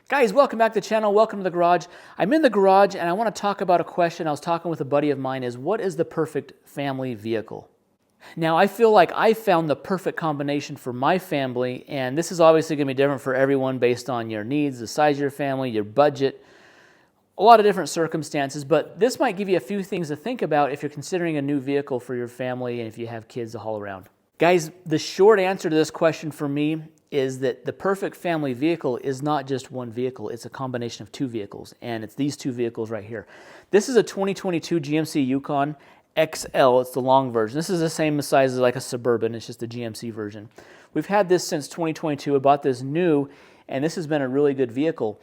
Guys, welcome back to the channel. Welcome to the garage. I'm in the garage and I want to talk about a question I was talking with a buddy of mine is what is the perfect family vehicle? Now, I feel like I found the perfect combination for my family, and this is obviously going to be different for everyone based on your needs, the size of your family, your budget, a lot of different circumstances, but this might give you a few things to think about if you're considering a new vehicle for your family and if you have kids to haul around. Guys, the short answer to this question for me is that the perfect family vehicle is not just one vehicle, it's a combination of two vehicles, and it's these two vehicles right here. This is a 2022 GMC Yukon XL, it's the long version. This is the same size as like a Suburban, it's just the GMC version. We've had this since 2022, I bought this new, and this has been a really good vehicle.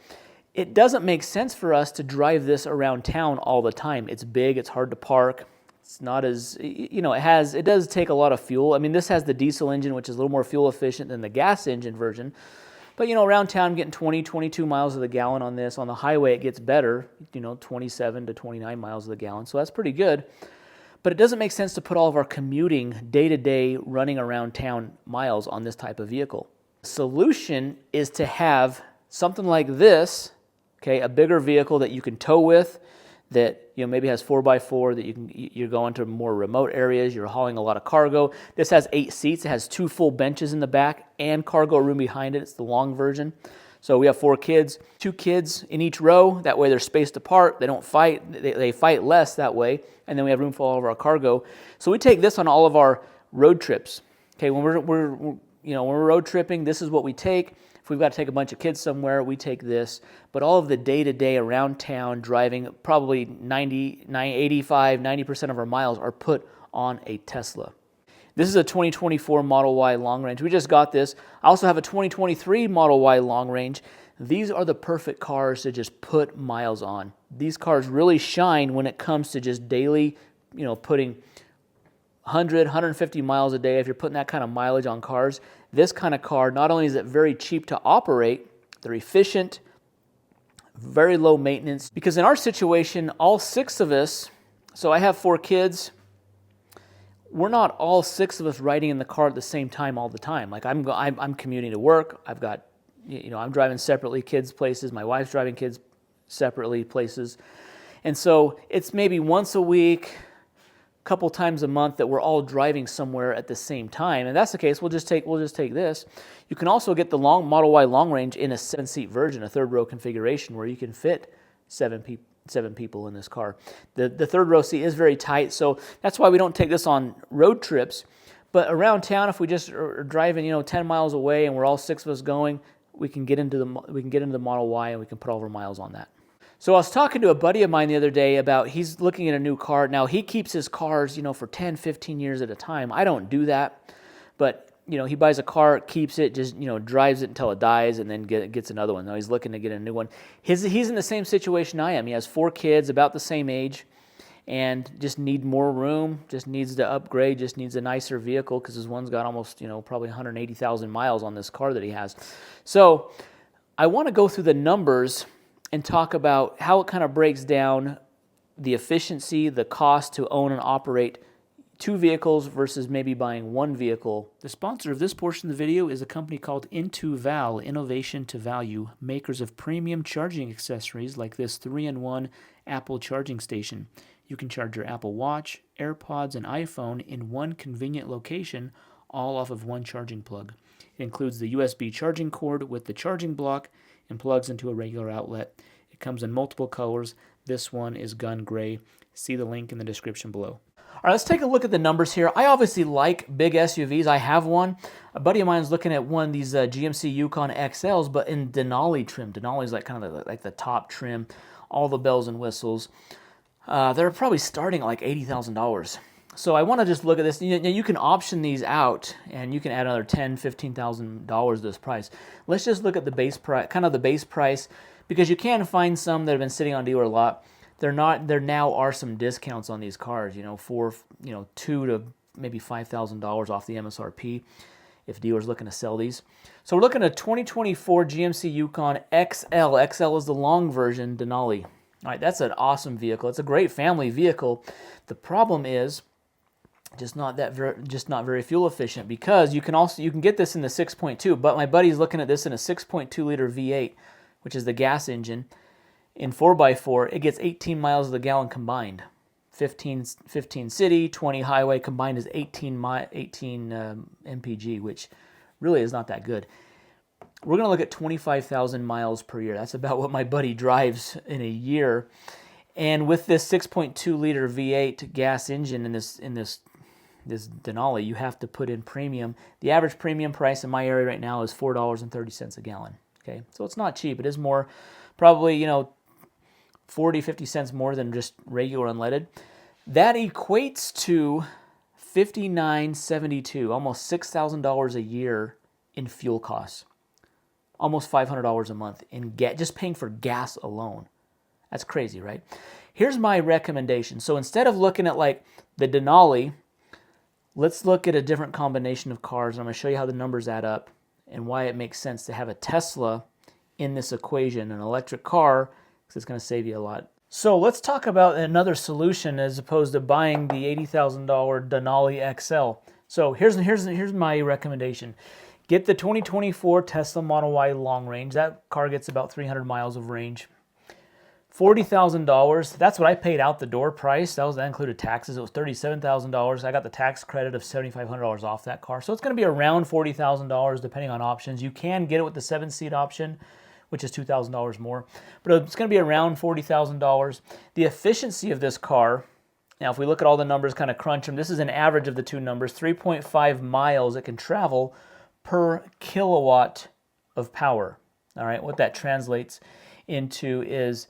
It doesn't make sense for us to drive this around town all the time. It's big, it's hard to park. It's not as, it does take a lot of fuel. I mean, this has the diesel engine, which is a little more fuel efficient than the gas engine version. But, around town, I'm getting 20, 22 miles of the gallon on this. On the highway, it gets better, 27 to 29 miles of the gallon. So that's pretty good. But it doesn't make sense to put all of our commuting, day-to-day, running around town miles on this type of vehicle. The solution is to have something like this, okay, a bigger vehicle that you can tow with, that maybe has 4x4, that you're going to more remote areas, you're hauling a lot of cargo. This has 8 seats, it has 2 full benches in the back and cargo room behind it. It's the long version. So we have 4 kids, 2 kids in each row, that way they're spaced apart, they don't fight, they fight less that way, and then we have room for all of our cargo. So we take this on all of our road trips. Okay, when we're road tripping, this is what we take. If we've got to take a bunch of kids somewhere, we take this. But all of the day-to-day around town driving, probably 85, 90% of our miles are put on a Tesla. This is a 2024 Model Y long range. We just got this. I also have a 2023 Model Y long range. These are the perfect cars to just put miles on. These cars really shine when it comes to just daily, putting 100, 150 miles a day. If you're putting that kind of mileage on cars, this kind of car, not only is it very cheap to operate, they're efficient, very low maintenance. Because in our situation, all 6 of us, so I have 4 kids, we're not all 6 of us riding in the car at the same time all the time. Like I'm commuting to work, I've got, I'm driving separately kids places, my wife's driving kids separately places. And so it's maybe once a week, couple times a month that we're all driving somewhere at the same time. And that's the case, we'll just take this. You can also get the Model Y long range in a 7-seat version, a 3rd row configuration where you can fit 7 people in this car. The 3rd row seat is very tight, so that's why we don't take this on road trips. But around town, if we just are driving 10 miles away and we're all 6 of us going, we can get into the Model Y and we can put all of our miles on that. So I was talking to a buddy of mine the other day about he's looking at a new car. Now, he keeps his cars, for 10, 15 years at a time. I don't do that. But, he buys a car, keeps it, just, drives it until it dies and then gets another one. Now, he's looking to get a new one. He's in the same situation I am. He has 4 kids, about the same age, and just need more room, just needs to upgrade, just needs a nicer vehicle because his one's got almost, probably 180,000 miles on this car that he has. So I want to go through the numbers and talk about how it kind of breaks down the efficiency, the cost to own and operate 2 vehicles versus maybe buying 1 vehicle. The sponsor of this portion of the video is a company called Intoval, Innovation to Value, makers of premium charging accessories like this 3-in-1 Apple charging station. You can charge your Apple Watch, AirPods, and iPhone in one convenient location, all off of one charging plug. It includes the USB charging cord with the charging block and plugs into a regular outlet. It comes in multiple colors. This one is gun gray. See the link in the description below. All right, let's take a look at the numbers here. I obviously like big SUVs. I have one. A buddy of mine is looking at one of these GMC Yukon XLs, but in Denali trim. Denali is like kind of like the top trim, all the bells and whistles. They're probably starting at like $80,000. So I want to just look at this. You can option these out, and you can add another $10,000, $15,000 to this price. Let's just look at the base price, kind of the base price, because you can find some that have been sitting on dealer lot. There now are some discounts on these cars. For $2,000 to maybe $5,000 off the MSRP, if dealers looking to sell these. So we're looking at a 2024 GMC Yukon XL. XL is the long version, Denali. All right, that's an awesome vehicle. It's a great family vehicle. The problem is, just not very fuel efficient, because you can get this in the 6.2, but my buddy's looking at this in a 6.2 liter V8 which is the gas engine, in 4x4, it gets 18 miles of the gallon combined. 15 city, 20 highway, combined is 18 mpg, which really is not that good. We're going to look at 25,000 miles per year. That's about what my buddy drives in a year. And with this 6.2 liter V8 gas engine in this Denali, you have to put in premium. The average premium price in my area right now is $4.30 a gallon. Okay, so it's not cheap. It is more, probably 40, 50 cents more than just regular unleaded. That equates to $59.72, almost $6,000 a year in fuel costs. Almost $500 a month in just paying for gas alone. That's crazy, right? Here's my recommendation. So instead of looking at like the Denali, let's look at a different combination of cars. I'm going to show you how the numbers add up and why it makes sense to have a Tesla in this equation, an electric car, because it's going to save you a lot. So let's talk about another solution as opposed to buying the $80,000 Denali XL. So here's my recommendation. Get the 2024 Tesla Model Y long range. That car gets about 300 miles of range. $40,000, that's what I paid out the door price. That included taxes. It was $37,000. I got the tax credit of $7,500 off that car. So it's going to be around $40,000 depending on options. You can get it with the 7-seat option, which is $2,000 more. But it's going to be around $40,000. The efficiency of this car, now if we look at all the numbers, kind of crunch them, this is an average of the two numbers, 3.5 miles it can travel per kilowatt of power. All right, what that translates into is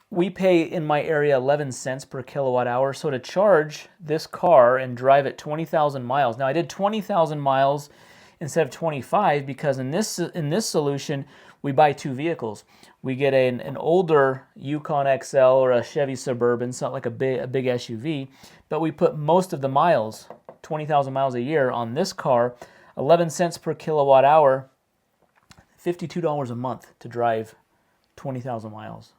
we pay in my area 11 cents per kilowatt hour. So to charge this car and drive it 20,000 miles. Now I did 20,000 miles instead of 25 because in this solution we buy two vehicles. We get an older Yukon XL or a Chevy Suburban, it's not like a big SUV, but we put most of the miles, 20,000 miles a year on this car, 11 cents per kilowatt hour, $52 a month to drive 20,000 miles.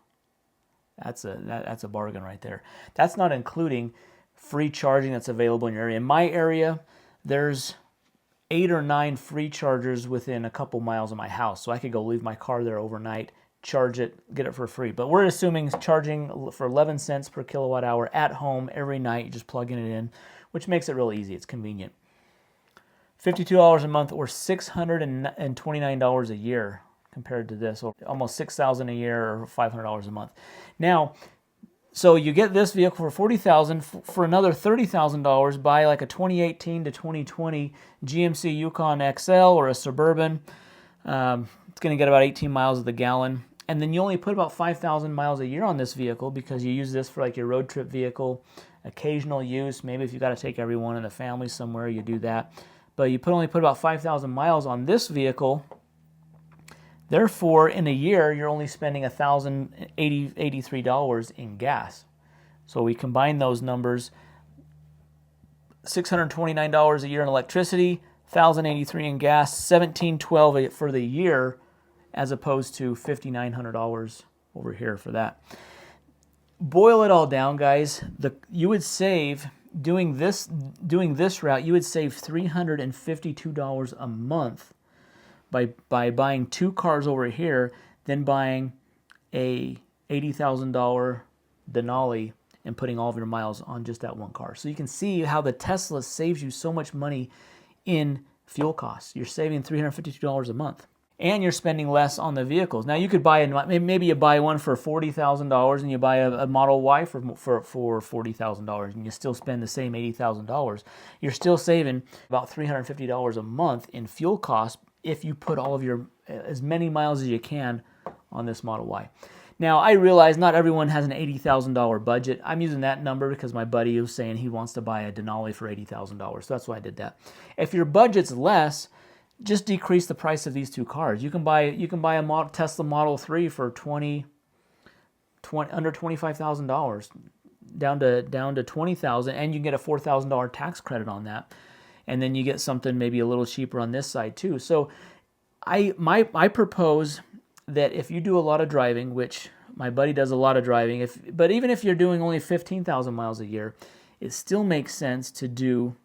That's a bargain right there. That's not including free charging that's available in your area. In my area, there's 8 or 9 free chargers within a couple miles of my house. So I could go leave my car there overnight, charge it, get it for free. But we're assuming charging for 11 cents per kilowatt hour at home every night, just plugging it in, which makes it real easy. It's convenient. $52 a month or $629 a year compared to this, or almost $6,000 a year or $500 a month. Now, so you get this vehicle for $40,000. For another $30,000, buy like a 2018 to 2020 GMC Yukon XL or a Suburban. It's going to get about 18 miles of the gallon. And then you only put about 5,000 miles a year on this vehicle because you use this for like your road trip vehicle, occasional use. Maybe if you got to take everyone in the family somewhere, you do that. But you only put about 5,000 miles on this vehicle. Therefore, in a year, you're only spending $1,083 in gas. So we combine those numbers, $629 a year in electricity, $1,083 in gas, $1,712 for the year, as opposed to $5,900 over here for that. Boil it all down, guys. You would save doing this route. You would save $352 a month by buying two cars over here, then buying a $80,000 Denali and putting all of your miles on just that one car. So you can see how the Tesla saves you so much money in fuel costs. You're saving $352 a month. And you're spending less on the vehicles. Now you could buy maybe you buy one for $40,000 and you buy a Model Y for $40,000 and you still spend the same $80,000. You're still saving about $350 a month in fuel costs if you put all of as many miles as you can on this Model Y. Now I realize not everyone has an $80,000 budget. I'm using that number because my buddy was saying he wants to buy a Denali for $80,000. So that's why I did that. If your budget's less, just decrease the price of these two cars. You can buy a Tesla Model 3 for under $25,000, down to $20,000, and you can get a $4,000 tax credit on that. And then you get something maybe a little cheaper on this side too. So I propose that if you do a lot of driving, which my buddy does a lot of driving, but even if you're doing only 15,000 miles a year, it still makes sense to do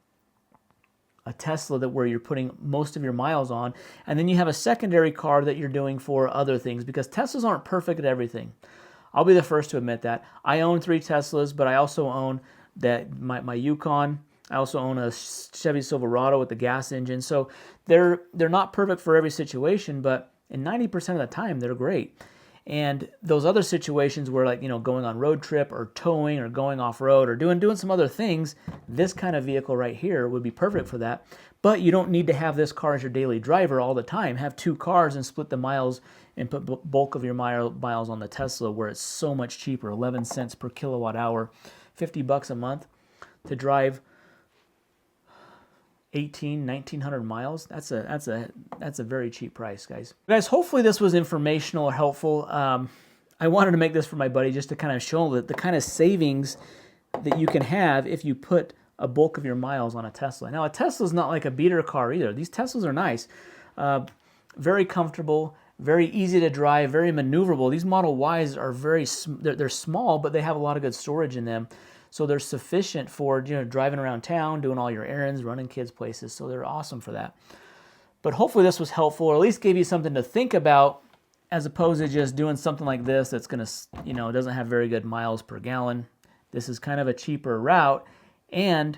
a Tesla that where you're putting most of your miles on, and then you have a secondary car that you're doing for other things, because Teslas aren't perfect at everything. I'll be the first to admit that. I own 3 Teslas, but I also own my Yukon. I also own a Chevy Silverado with the gas engine. So they're not perfect for every situation, but in 90% of the time, they're great. And those other situations where, like, going on road trip or towing or going off road or doing some other things, this kind of vehicle right here would be perfect for that. But you don't need to have this car as your daily driver all the time. Have 2 cars and split the miles and put bulk of your miles on the Tesla, where it's so much cheaper, 11 cents per kilowatt hour, $50 a month to drive 1,900 miles. That's a very cheap price, guys. Guys, hopefully this was informational or helpful. I wanted to make this for my buddy just to kind of show that the kind of savings that you can have if you put a bulk of your miles on a Tesla. Now, a Tesla's not like a beater car either. These Teslas are nice, very comfortable, very easy to drive, very maneuverable. These Model Ys are they're small, but they have a lot of good storage in them. So they're sufficient for driving around town, doing all your errands, running kids places. So they're awesome for that. But hopefully this was helpful, or at least gave you something to think about, as opposed to just doing something like this that's going to, doesn't have very good miles per gallon. This is kind of a cheaper route, and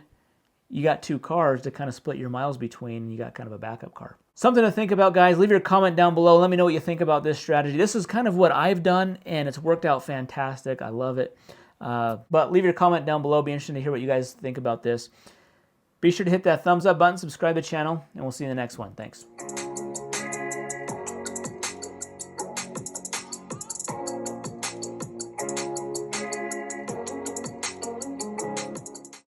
you got 2 cars to kind of split your miles between. You got kind of a backup car. Something to think about, guys. Leave your comment down below. Let me know what you think about this strategy. This is kind of what I've done, and it's worked out fantastic. I love it. But leave your comment down below. Be interested to hear what you guys think about this. Be sure to hit that thumbs up button, subscribe to the channel, and we'll see you in the next one. Thanks.